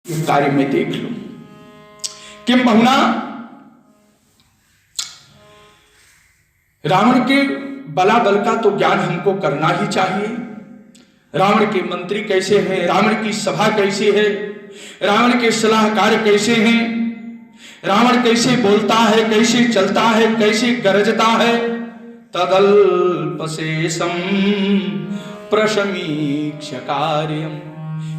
ये कार्य में देख लो। किम बहुना रावण के बला बल का तो ज्ञान हमको करना ही चाहिए। रावण के मंत्री कैसे हैं, रावण की सभा कैसी है, रावण के सलाहकार कैसे हैं, रावण कैसे बोलता है, कैसे चलता है, कैसे गरजता है। तदल्पशेषम प्रशमीक्ष कार्यम,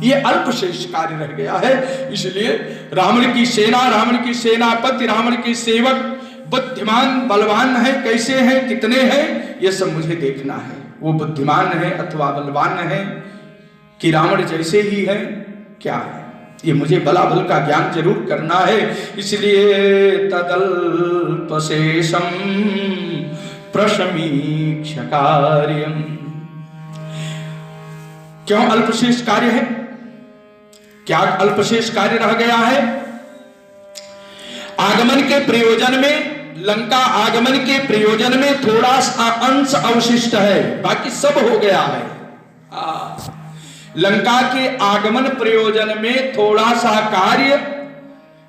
ये अल्पशेष कार्य रह गया है। इसलिए रावण की सेना, रावण की सेनापति, रावण के सेवक बुद्धिमान बलवान है, कैसे हैं, कितने हैं, ये सब मुझे देखना है। वो बुद्धिमान है अथवा बलवान है कि रावण जैसे ही है, क्या है, ये मुझे बला बल का ज्ञान जरूर करना है। इसलिए तदल्पशेषम प्रशमीक्ष कार्यम। क्यों अल्पशेष कार्य है? क्या अल्पशेष कार्य रह गया है? आगमन के प्रयोजन में, लंका आगमन के प्रयोजन में थोड़ा सा अंश अवशिष्ट है, बाकी सब हो गया है। लंका के आगमन प्रयोजन में थोड़ा सा कार्य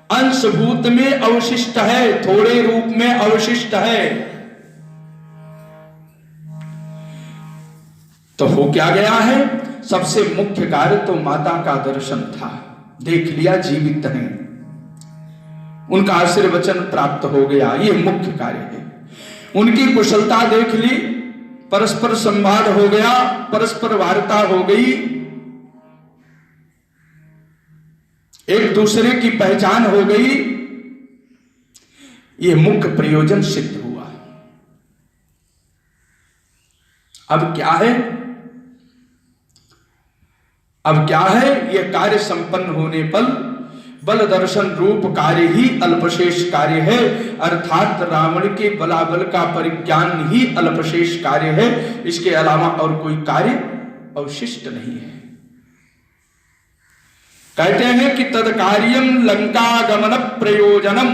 अंशभूत में अवशिष्ट है, थोड़े रूप में अवशिष्ट है। तो हो क्या गया है? सबसे मुख्य कार्य तो माता का दर्शन था, देख लिया जीवित हैं, उनका आशीर्वचन प्राप्त हो गया, ये मुख्य कार्य है। उनकी कुशलता देख ली, परस्पर संवाद हो गया, परस्पर वार्ता हो गई, एक दूसरे की पहचान हो गई, ये मुख्य प्रयोजन सिद्ध हुआ। अब क्या है? अब क्या है? यह कार्य संपन्न होने पर बल दर्शन रूप कार्य ही अल्पशेष कार्य है, अर्थात रावण के बलाबल का परिज्ञान ही अल्पशेष कार्य है। इसके अलावा और कोई कार्य अवशिष्ट नहीं है। कहते हैं कि तद कार्यम लंकागमन प्रयोजनम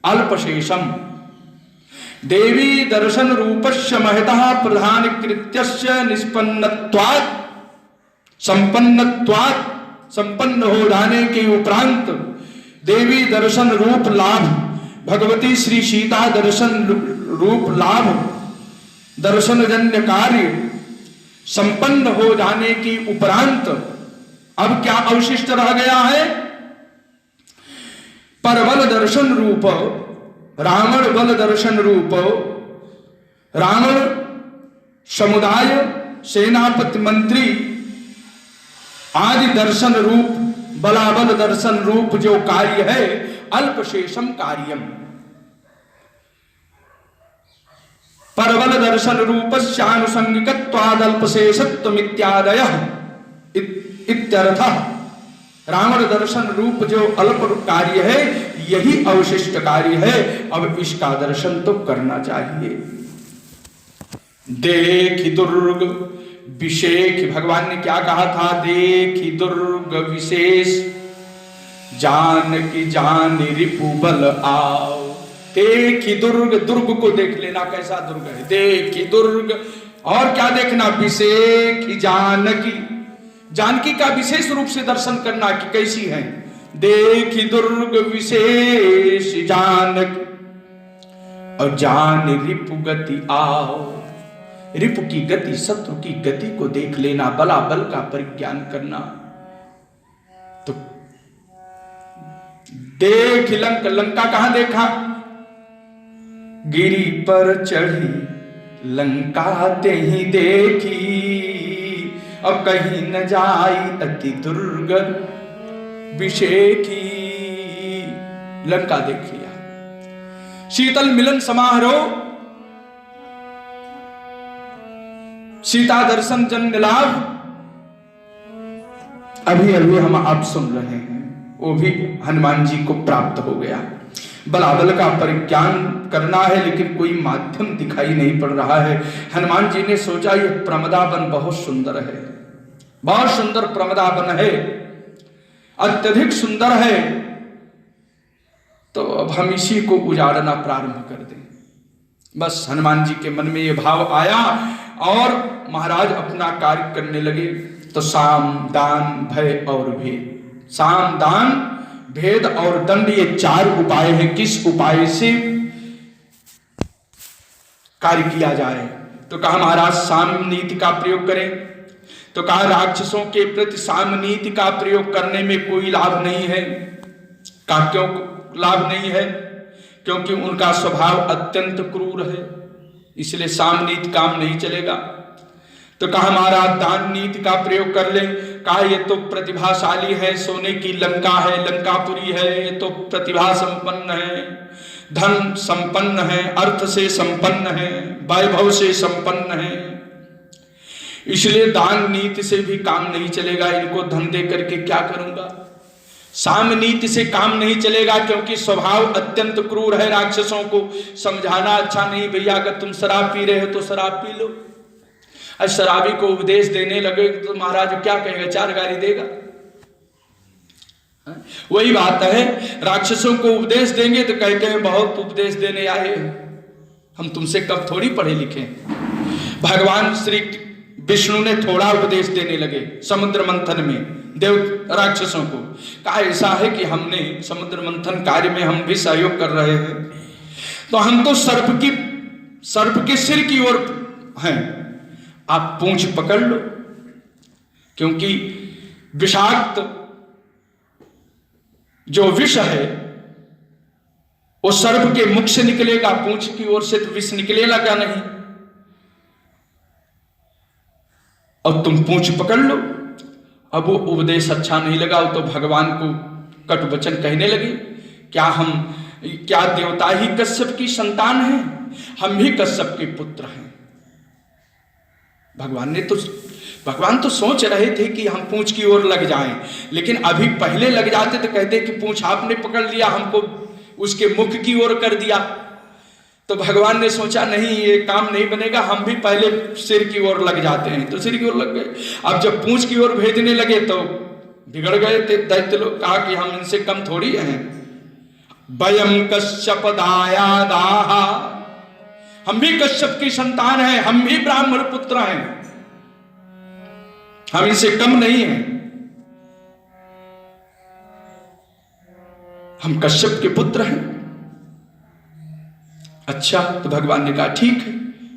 अल्पशेषम देवी दर्शन रूपस्य महतः प्रधान कृत्यस्य निष्पन्नत्वात् संपन्नत्वात्, संपन्न हो जाने के उपरांत देवी दर्शन रूप लाभ, भगवती श्री सीता दर्शन रूप लाभ, दर्शन जन्य कार्य संपन्न हो जाने के उपरांत अब क्या अवशिष्ट रह गया है? परबल दर्शन रूप, रावण बल दर्शन रूप, रावण समुदाय, सेनापति, मंत्री आदि दर्शन रूप, बलाबल दर्शन रूप जो कार्य है, अल्पशेषम कार्यम। परबल दर्शन रूपस्यानुसंगिकत्वाद अल्पशेषत्वम इत्यादयः इत्यर्थः। रावण दर्शन रूप जो अल्प कार्य है, यही अवशिष्ट कार्य है। अब इसका दर्शन तो करना चाहिए। देखि दुर्ग विशेष, भगवान ने क्या कहा था? देखि दुर्ग विशेष, जान की जान रिपु बल आओ। देखि दुर्ग, दुर्ग को देख लेना कैसा दुर्ग है। देखि दुर्ग, और क्या देखना? विशेष जानकी, जानकी का विशेष रूप से दर्शन करना कि कैसी है। देखि दुर्ग विशेष जानकी, और जान रिपु गति आओ। रिपु की गति, शत्रु की गति को देख लेना, बला बल का परिज्ञान करना। तो देख लंका कहां देखा? गिरी पर चढ़ी लंका ते ही देखी, अब कहीं न जाई अति दुर्ग विशेखी। लंका देख लिया। शीतल मिलन समारोह, सीता दर्शन जन्य लाभ, अभी अभी हम आप सुन रहे हैं, वो भी हनुमान जी को प्राप्त हो गया। बलाबल का परिज्ञान करना है, लेकिन कोई माध्यम दिखाई नहीं पड़ रहा है। हनुमान जी ने सोचा ये प्रमदावन बहुत सुंदर है, बहुत सुंदर प्रमदावन है, अत्यधिक सुंदर है, तो अब हम इसी को उजाड़ना प्रारंभ कर दें। बस हनुमान जी के मन में ये भाव आया और महाराज अपना कार्य करने लगे। तो साम, दान, भय और भेद साम दान भेद और दंड, ये 4 उपाय हैं। किस उपाय से कार्य किया जाए? तो कहा महाराज साम नीति का प्रयोग करें। तो कहा राक्षसों के प्रति साम नीति का प्रयोग करने में कोई लाभ नहीं है। कहा क्यों लाभ नहीं है? क्योंकि उनका स्वभाव अत्यंत क्रूर है, इसलिए साम नीति काम नहीं चलेगा। तो कहा महाराज दान नीति का प्रयोग कर ले। कहा ये तो प्रतिभाशाली है, सोने की लंका है, लंकापुरी है, ये तो प्रतिभा संपन्न है, धन संपन्न है, अर्थ से संपन्न है, वैभव से संपन्न है, इसलिए दान नीति से भी काम नहीं चलेगा। इनको धन दे करके क्या करूंगा? साम नीति से काम नहीं चलेगा, क्योंकि स्वभाव अत्यंत क्रूर है। राक्षसों को समझाना अच्छा नहीं, भैया अगर तुम शराब पी रहे हो तो शराब पी लो। अब शराबी को उपदेश देने लगे तो महाराज क्या कहेगा? 4 गाली देगा। वही बात है, राक्षसों को उपदेश देंगे तो कहते हैं बहुत उपदेश देने आए, हम तुमसे कब थोड़ी पढ़े लिखे। भगवान श्री विष्णु ने थोड़ा उपदेश देने लगे समुद्र मंथन में देव राक्षसों को। कहा ऐसा है कि हमने समुद्र मंथन कार्य में हम भी सहयोग कर रहे हैं, तो हम तो सर्प के सिर की ओर हैं, आप पूंछ पकड़ लो, क्योंकि विषाक्त जो विष है वो सर्प के मुख से निकलेगा, पूंछ की ओर से तो विष निकलेगा क्या? नहीं। और तुम पूंछ पकड़ लो। अब वो उपदेश अच्छा नहीं लगा, वो तो भगवान को कटु वचन कहने लगे। क्या देवता ही कश्यप की संतान है? हम भी कश्यप के पुत्र हैं। भगवान तो सोच रहे थे कि हम पूंछ की ओर लग जाएं, लेकिन अभी पहले लग जाते तो कहते कि पूंछ आपने पकड़ लिया, हमको उसके मुख की ओर कर दिया। तो भगवान ने सोचा नहीं, ये काम नहीं बनेगा, हम भी पहले सिर की ओर लग जाते हैं, तो सिर की ओर लग गए। अब जब पूंछ की ओर भेजने लगे तो बिगड़ गए थे दैत्य लोग। कहा कि हम इनसे कम थोड़ी हैं। वयम कश्यप दायादाहा, हम भी कश्यप की संतान हैं, हम भी ब्राह्मण पुत्र हैं, हम इनसे कम नहीं हैं, हम कश्यप के पुत्र हैं। अच्छा, तो भगवान ने कहा ठीक है।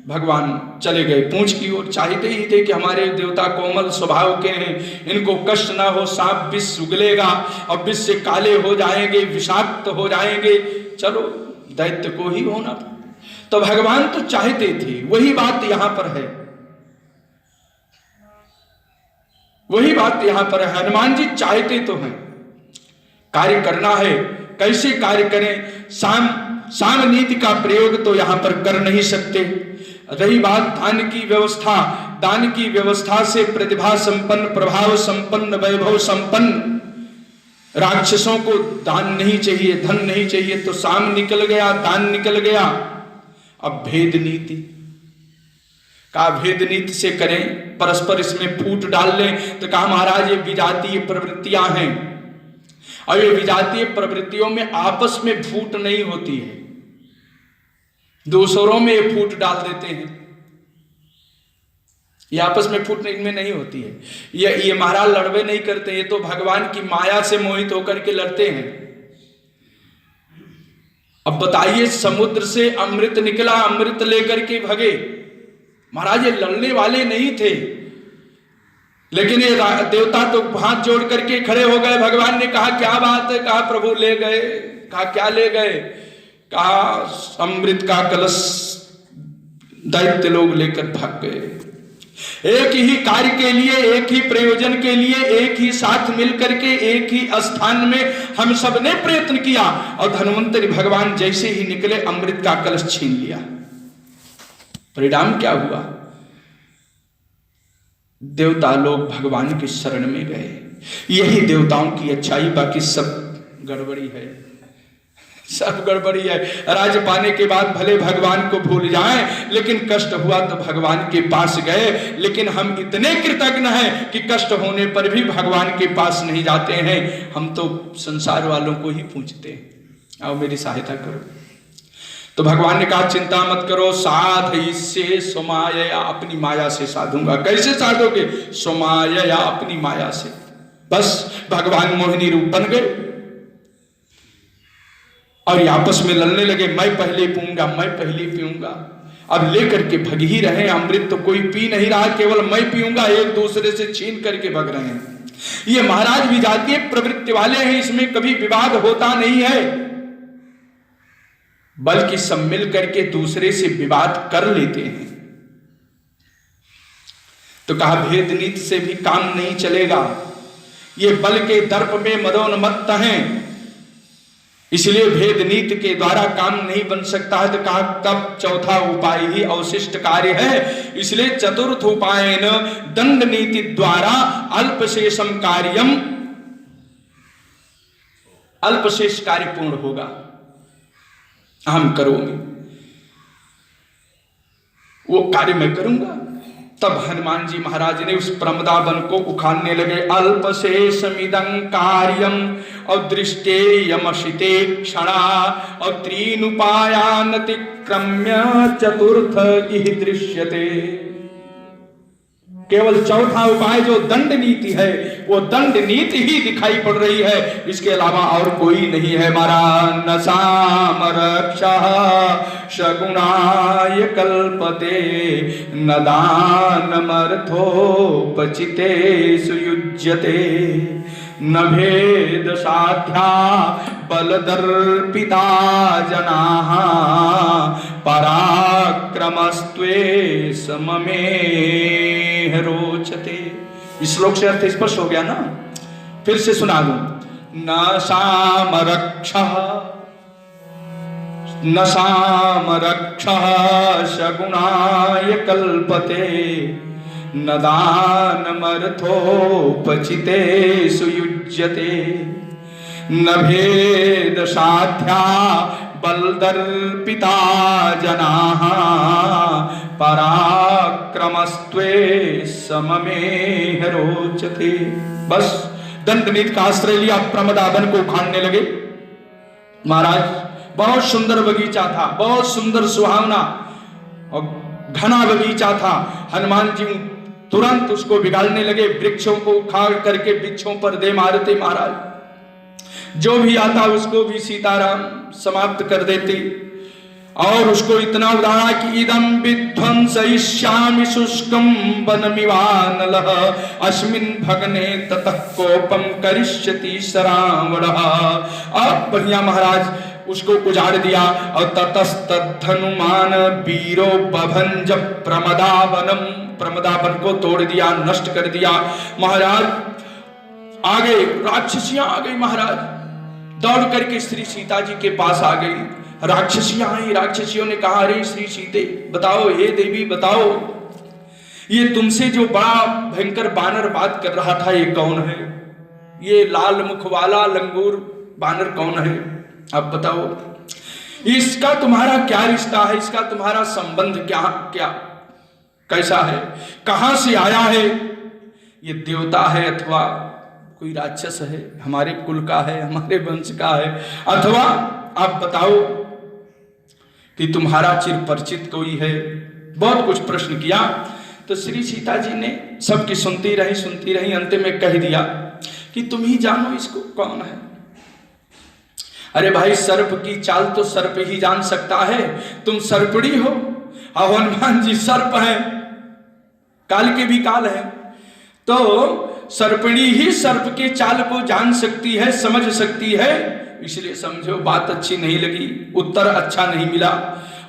भगवान चले गए पूंछ की ओर। चाहते ही थे कि हमारे देवता कोमल स्वभाव के हैं, इनको कष्ट ना हो, सांप विष उगलेगा और विष से काले हो जाएंगे, विषाक्त हो जाएंगे, चलो दैत्य को ही होना। तो भगवान तो चाहते थे, वही बात यहां पर है, वही बात यहां पर है। हनुमान जी चाहते तो हैं, कार्य करना है, कैसे कार्य करें? साम नीति का प्रयोग तो यहां पर कर नहीं सकते। रही बात दान की व्यवस्था, दान की व्यवस्था से प्रतिभा संपन्न, प्रभाव संपन्न, वैभव संपन्न राक्षसों को दान नहीं चाहिए, धन नहीं चाहिए, तो साम निकल गया, दान निकल गया। अब भेद नीति का, भेद नीति से करें, परस्पर इसमें फूट डाल लें। तो कहा महाराज ये विजातीय प्रवृत्तियां हैं, और ये विजातीय प्रवृत्तियों में आपस में फूट नहीं होती है, दूसरों में ये फूट डाल देते हैं, ये आपस में फूट इनमें नहीं होती है। ये महाराज लड़वे नहीं करते, ये तो भगवान की माया से मोहित होकर के लड़ते हैं। अब बताइए, समुद्र से अमृत निकला, अमृत लेकर के भगे। महाराज ये लड़ने वाले नहीं थे, लेकिन ये देवता तो हाथ जोड़ करके खड़े हो गए। भगवान ने कहा क्या बात है? कहा प्रभु ले गए। कहा क्या ले गए? कहा अमृत का कलश दैत्य लोग लेकर भाग गए। एक ही कार्य के लिए, एक ही प्रयोजन के लिए, एक ही साथ मिलकर के एक ही स्थान में हम सब ने प्रयत्न किया, और धन्वंतरी भगवान जैसे ही निकले अमृत का कलश छीन लिया। परिणाम क्या हुआ? देवता लोग भगवान की शरण में गए। यही देवताओं की अच्छाई, बाकी सब गड़बड़ी है, सब गड़बड़ी है। राज्य पाने के बाद भले भगवान को भूल जाएं, लेकिन कष्ट हुआ तो भगवान के पास गए। लेकिन हम इतने कृतज्ञ हैं कि कष्ट होने पर भी भगवान के पास नहीं जाते हैं, हम तो संसार वालों को ही पूछते हैं, आओ मेरी सहायता करो। तो भगवान ने कहा चिंता मत करो, साध इससे स्वमाया, अपनी माया से साधूंगा। कैसे साधोगे? स्वमाया, अपनी माया से। बस भगवान मोहिनी रूप बन गए और ये आपस में लड़ने लगे, मैं पहले पीऊंगा, मैं पहले पीऊंगा। अब लेकर के भग ही रहे, अमृत तो कोई पी नहीं रहा, केवल मैं पीऊंगा, एक दूसरे से छीन करके भग रहे हैं। ये महाराज विजातीय प्रवृत्ति वाले हैं, इसमें कभी विवाद होता नहीं है, बल्कि सब मिल करके दूसरे से विवाद कर लेते हैं। तो कहा भेद नीति से भी काम नहीं चलेगा, ये बल के दर्प में मदोन्मत्त हैं, इसलिए भेद नीति के द्वारा काम नहीं बन सकता है। तो कहा तब चौथा उपाय ही अवशिष्ट कार्य है, इसलिए चतुर्थ उपायन दंड नीति द्वारा अल्पशेषम कार्यम, अल्पशेष कार्य पूर्ण होगा। हम करोगे वो कार्य मैं करूंगा। तब हनुमान जी महाराज ने उस प्रमदावन को उखाड़ने लगे। अल्पशेषमिदं कार्यम और दृष्टेयमशिते क्षणा और त्रीनुपायानतिक्रम्य चतुर्थ इह दृश्यते। केवल चौथा उपाय जो दंड नीति है वो दंड नीति ही दिखाई पड़ रही है, इसके अलावा और कोई नहीं है। मारा न सामरक्षः शगुणाय कल्पते न दानमर्थोपचिते सुयुज्यते न भेद साध्या बलदर्पिता जनाः पराक्रमस्त्वे सममेह रोचते। इस श्लोक से अर्थ स्पष्ट हो गया ना, फिर से सुना दूं। न सामरक्षः शगुणाय कल्पते न दानमर्थोपचिते सुयुज्यते न भेद साध्या बलदर्पिता जनाः पराक्रमस्त्वे सममेह रोचते। बस दंड नीति का आश्रय लिया, प्रमदावन को उखाड़ने लगे। महाराज बहुत सुंदर बगीचा था, बहुत सुंदर सुहावना और घना बगीचा था। हनुमान जी तुरंत उसको बिगाड़ने लगे, वृक्षों को उखाड़ करके वृक्षों पर दे मारते। महाराज जो भी आता उसको भी सीताराम समाप्त कर देते और उसको इतना उदाहरण कि इदं विध्वंसयिष्यामि शुष्कं वनमिवानलः अस्मिन् भगने ततः कोपं करिष्यति सरावणः। अब बढ़िया महाराज उसको उजाड़ दिया और ततस्तद्धनुमान वीरो बभंज प्रमदावनम, प्रमदावन को तोड़ दिया, नष्ट कर दिया। महाराज आगे राक्षसियां आ गई, महाराज दौड़ करके श्री सीता जी के पास आ गई। राक्षसियां आई, राक्षसियों ने कहा अरे श्री सीते बताओ, हे देवी बताओ, ये तुमसे जो बड़ा भयंकर बानर बात कर रहा था ये कौन है? ये लाल मुख वाला लंगूर बानर कौन है? अब बताओ, इसका तुम्हारा क्या रिश्ता है? इसका तुम्हारा संबंध क्या क्या कैसा है? कहां से आया है? ये देवता है अथवा कोई राक्षस है? हमारे कुल का है, हमारे वंश का है? अथवा आप बताओ कि तुम्हारा चिर परिचित कोई है? बहुत कुछ प्रश्न किया। तो श्री सीता जी ने सबकी सुनती रही, अंत में कह दिया कि तुम ही जानो इसको कौन है। अरे भाई, सर्प की चाल तो सर्प ही जान सकता है, तुम सर्पड़ी हो। हनुमान जी सर्प हैं, काल के भी काल है, तो सर्पणी ही सर्प के चाल को जान सकती है, समझ सकती है। इसलिए समझो बात अच्छी नहीं लगी, उत्तर अच्छा नहीं मिला।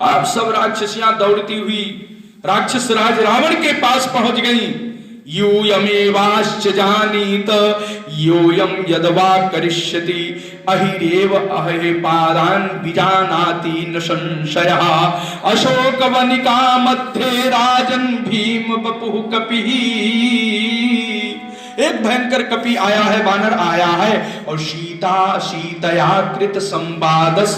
आप सब राक्षसियां दौड़ती हुई राक्षस राज रावण के पास पहुंच गई। यूयमेवाश्च जानीत योयम यदवा करिष्यति अहिरेव अहे पादान विजानाति न संशयः। अशोकवनिका मध्ये राजन भीम बपुः कपिः। एक भयंकर कपि आया है, बानर आया है, और सीतया कृत संवादस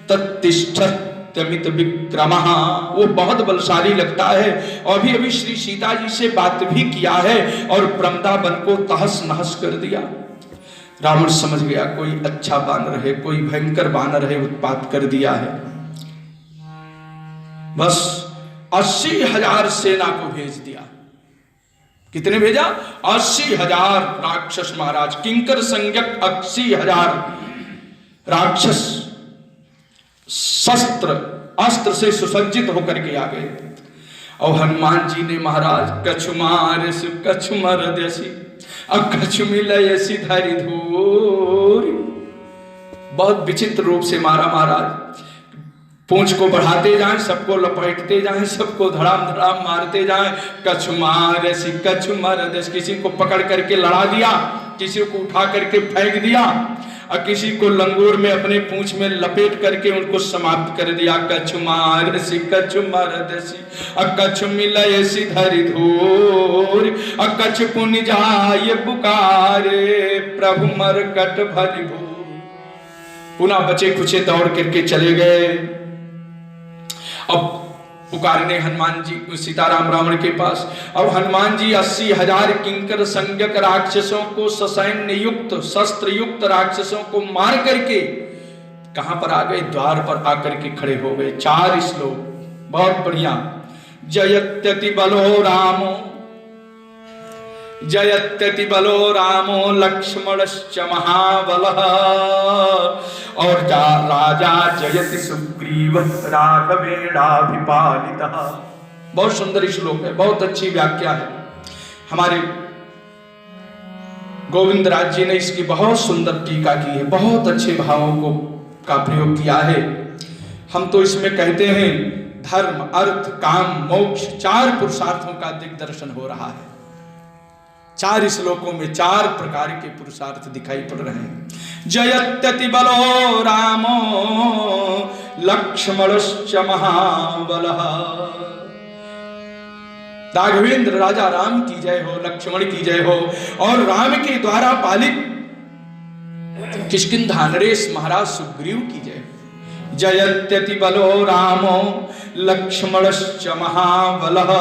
तत्तिष्ठत्यमित विक्रमः। वो बहुत बलशाली लगता है और अभी श्री सीता जी से बात भी किया है और प्रमदावन को तहस नहस कर दिया। रावण समझ गया कोई अच्छा बानर है, कोई भयंकर बानर है, उत्पात कर दिया है। बस 80,000 सेना को भेज दिया। कितने भेजा? 80,000 राक्षस महाराज, किंकर संज्ञक 80,000 राक्षस शस्त्र अस्त्र से सुसज्जित होकर के आ गए। और हनुमान जी ने महाराज कछु मारस कछु मरदसी कछु मिलयसी धरि धूरी, बहुत विचित्र रूप से मारा महाराज। पूंछ को बढ़ाते जाएं, सबको लपेटते जाएं, सबको धड़ाम धड़ाम मारते जाएं। कछु मारसी कछु मरदस, किसी को पकड़ करके लड़ा दिया, किसी को उठा करके फेंक दिया, और किसी को लंगूर में अपने पूंछ में लपेट करके उनको समाप्त कर दिया। कछु मारसी कछु मरदसी कछु मिलयसी धरि धूर कछु पुनि जाय पुकारे प्रभु मरकट भरि भूर। पुनः बचे खुचे दौड़ करके चले गए। अब पुकारने हनुमान जी सीताराम रावण के पास। अब हनुमान जी 80,000 किंकर संज्ञक राक्षसों को, ससैन्य युक्त शस्त्र युक्त राक्षसों को मार करके कहां पर आ गए? द्वार पर आकर के खड़े हो गए। 4 श्लोक, बहुत बढ़िया। जयत्यति बलो रामो, जयत्यति बलो रामो लक्ष्मणश्च महाबलः, और राजा जयति सुग्रीव राघवेणाभिपालितः। बहुत सुंदर श्लोक है, बहुत अच्छी व्याख्या है। हमारे गोविंद राज जी ने इसकी बहुत सुंदर टीका की है, बहुत अच्छे भावों को का प्रयोग किया है। हम तो इसमें कहते हैं धर्म अर्थ काम मोक्ष 4 पुरुषार्थों का दिग्दर्शन हो रहा है। 4 श्लोकों में 4 प्रकार के पुरुषार्थ दिखाई पड़ रहे हैं। जयत्यति बलो रामो लक्ष्मणश्च महाबलः, राघवेंद्र राजा राम की जय हो, लक्ष्मण की जय हो, और राम के द्वारा पालित किष्किंधा नरेश महाराज सुग्रीव की जय हो। जयत्यति बलो रामो लक्ष्मणश्च महाबलः,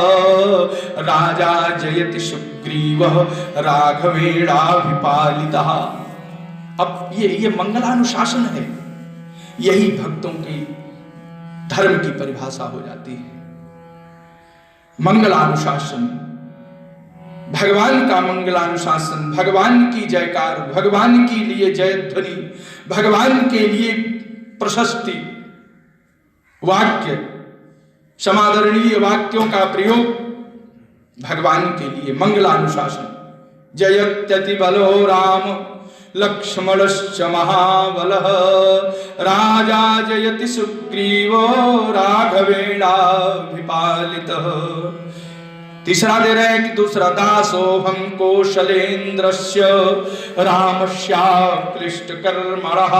राजा जयति सुग्रीव राघवेणाभिपालितः। अब ये मंगलानुशासन है, यही भक्तों की धर्म की परिभाषा हो जाती है। मंगलानुशासन, भगवान का मंगलानुशासन, भगवान की जयकार, भगवान के लिए जय ध्वनि, भगवान के लिए प्रशस्ति वाक्य, समादरणीय वाक्यों का प्रयोग भगवान के लिए मंगलानुशासन। जयत्यति बलो राम लक्ष्मणश्च महाबलः, राजा जयति सुग्रीवो राघवेणाभिपालितः। तीसरा दे रहे हैं कि दूसरा दासोऽहं कौशलेन्द्रस्य रामस्याक्लिष्टकर्मणः,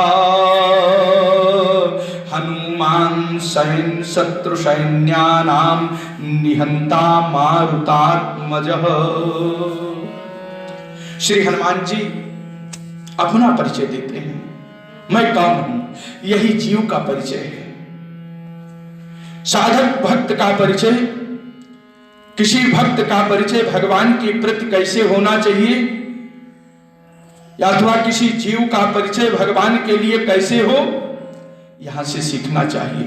हनुमान् सैन् शत्रुसैन्यानां निहंता मारुतात्मजः। श्री हनुमान जी अपना परिचय देते हैं, मैं कौन हूं। यही जीव का परिचय है। साधक भक्त का परिचय, किसी भक्त का परिचय भगवान के प्रति कैसे होना चाहिए, या अथवा किसी जीव का परिचय भगवान के लिए कैसे हो, यहां से सीखना चाहिए।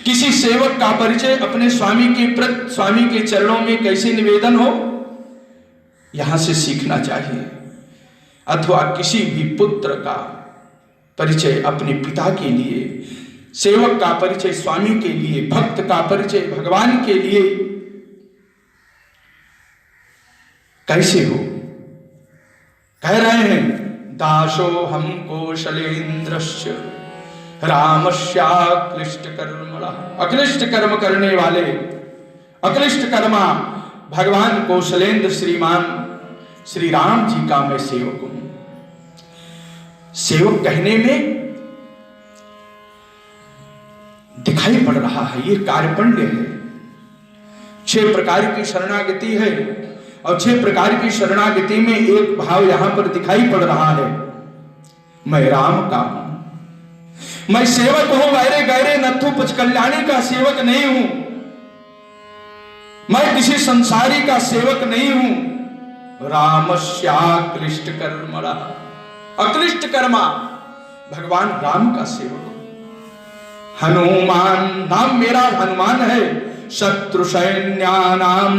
किसी सेवक का परिचय अपने स्वामी के प्रति, स्वामी के चरणों में कैसे निवेदन हो, यहां से सीखना चाहिए। अथवा किसी भी पुत्र का परिचय अपने पिता के लिए, सेवक का परिचय स्वामी के लिए, भक्त का परिचय भगवान के लिए कैसे हो। कह रहे हैं दासोऽहं कौशलेन्द्रस्य रामस्याक्लिष्ट कर्मणः, अक्लिष्ट कर्म करने वाले, अक्लिष्ट कर्मा भगवान कौशलेंद्र श्रीमान श्री राम जी का मैं सेवक हूं। सेवक कहने में दिखाई पड़ रहा है ये कार्यपण्य है। 6 प्रकार की शरणागति है, और 6 प्रकार की शरणागति में एक भाव यहां पर दिखाई पड़ रहा है, मैं राम का हूं, मैं सेवक हूं, गहरे गहरे नथु पचकल्याणी का सेवक नहीं हूं, मैं किसी संसारी का सेवक नहीं हूं। रामस्याक्लिष्ट कर्मणः, अक्लिष्ट कर्मा भगवान राम का सेवक। हनुमान, नाम मेरा हनुमान है, शत्रु सैन्यानाम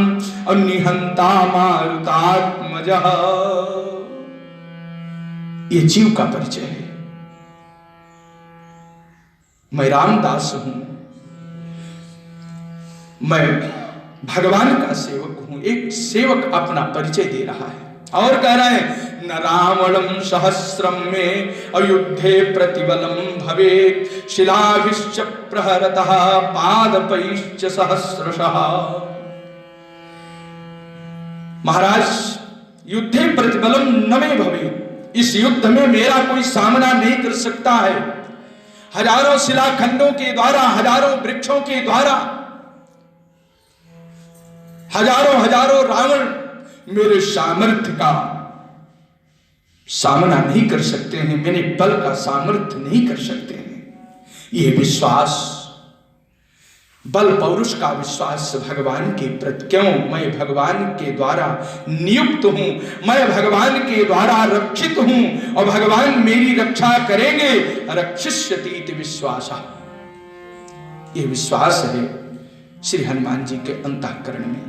निहंता मारुतात्मजः। ये जीव का परिचय है। मैं रामदास हूं, मैं भगवान का सेवक हूं। एक सेवक अपना परिचय दे रहा है और कह रहे हैं न रावणम सहस्रम में अयुद्धे प्रतिबलम भवेत् शिलाभिश्च प्रहरतः पादपैश्च सहस्रशः। महाराज युद्धे प्रतिबलम न मे भवेत्, इस युद्ध में मेरा कोई सामना नहीं कर सकता है। हजारों शिलाखंडों के द्वारा, हजारों वृक्षों के द्वारा, हजारों हजारों रावण मेरे सामर्थ्य का सामना नहीं कर सकते हैं, मेरे बल का सामर्थ्य नहीं कर सकते हैं। यह विश्वास, बल पौरुष का विश्वास भगवान के प्रति, क्यों मैं भगवान के द्वारा नियुक्त हूं, मैं भगवान के द्वारा रक्षित हूं और भगवान मेरी रक्षा करेंगे। रक्षिष्यति विश्वास, यह विश्वास है श्री हनुमान जी के अंतःकरण में।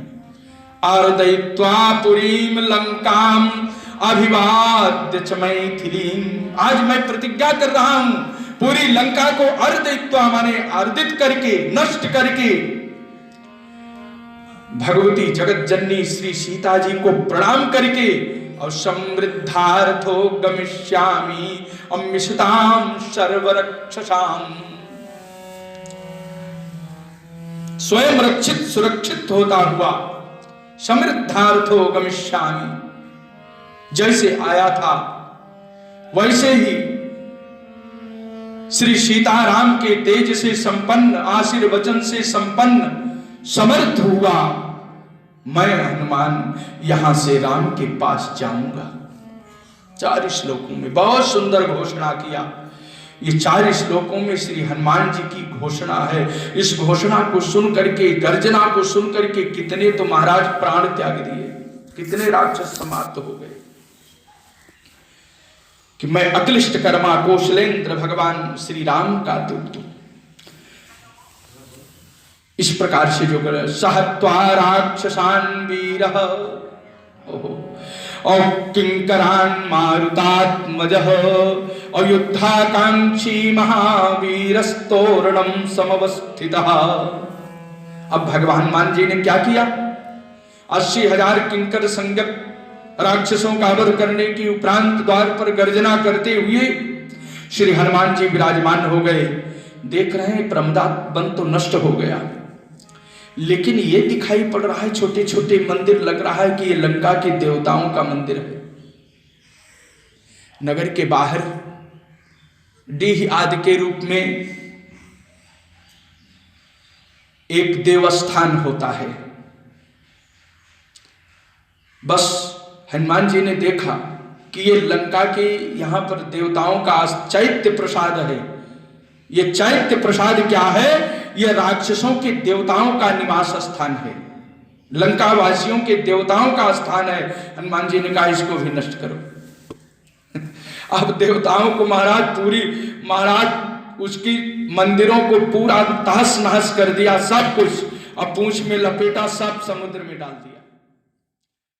आर्दयित्वा पुरीम लंकाम अभिवाद्य च मैथिलीम, आज मैं प्रतिज्ञा कर रहा हूं पूरी लंका को अर्दयित्वा माने अर्दित करके, नष्ट करके, भगवती जगत जननी श्री सीता जी को प्रणाम करके और समृद्धार्थो गमिष्यामि अम्मिषताम सर्वरक्षसाम, स्वयं रक्षित सुरक्षित होता हुआ समृद्धार्थो गमिष्यामि, जैसे आया था वैसे ही श्री सीताराम के तेज से संपन्न, आशीर्वचन से संपन्न, समर्थ हुआ मैं हनुमान यहां से राम के पास जाऊंगा। 4 श्लोकों में बहुत सुंदर घोषणा किया। ये 4 श्लोकों में श्री हनुमान जी की घोषणा है। इस घोषणा को सुन करके, गर्जना को सुन करके कितने तो महाराज प्राण त्याग दिए, कितने राक्षस समाप्त हो गए कि मैं अक्लिष्ट कर्मा कौशलेंद्र भगवान श्री राम का दूत हूं। इस प्रकार से जो सहत्वा राक्षसान वीरः और किंकरान मारुतात्मजः अयोध्याकांक्षी महावीरस्तोरणम समवस्थितः। अब भगवान हनुमान जी ने क्या किया? 80,000 किंकर संगत राक्षसों का वध करने की उपरांत द्वार पर गर्जना करते हुए श्री हनुमान जी विराजमान हो गए। देख रहे हैं प्रमदात वन तो नष्ट हो गया, लेकिन ये दिखाई पड़ रहा है छोटे छोटे मंदिर, लग रहा है कि ये लंका के देवताओं का मंदिर है। नगर के बाहर डीह आदि के रूप में एक देवस्थान होता है। बस हनुमान जी ने देखा कि ये लंका के यहां पर देवताओं का चैत्य प्रसाद है। ये चैत्य प्रसाद क्या है? ये राक्षसों के देवताओं का निवास स्थान है, लंका वासियों के देवताओं का स्थान है। हनुमान जी ने कहा इसको भी नष्ट करो। अब देवताओं को महाराज उसकी मंदिरों को पूरा तहस नहस कर दिया, सब कुछ, अब पूंछ में लपेटा, सब समुद्र में डाल दिया।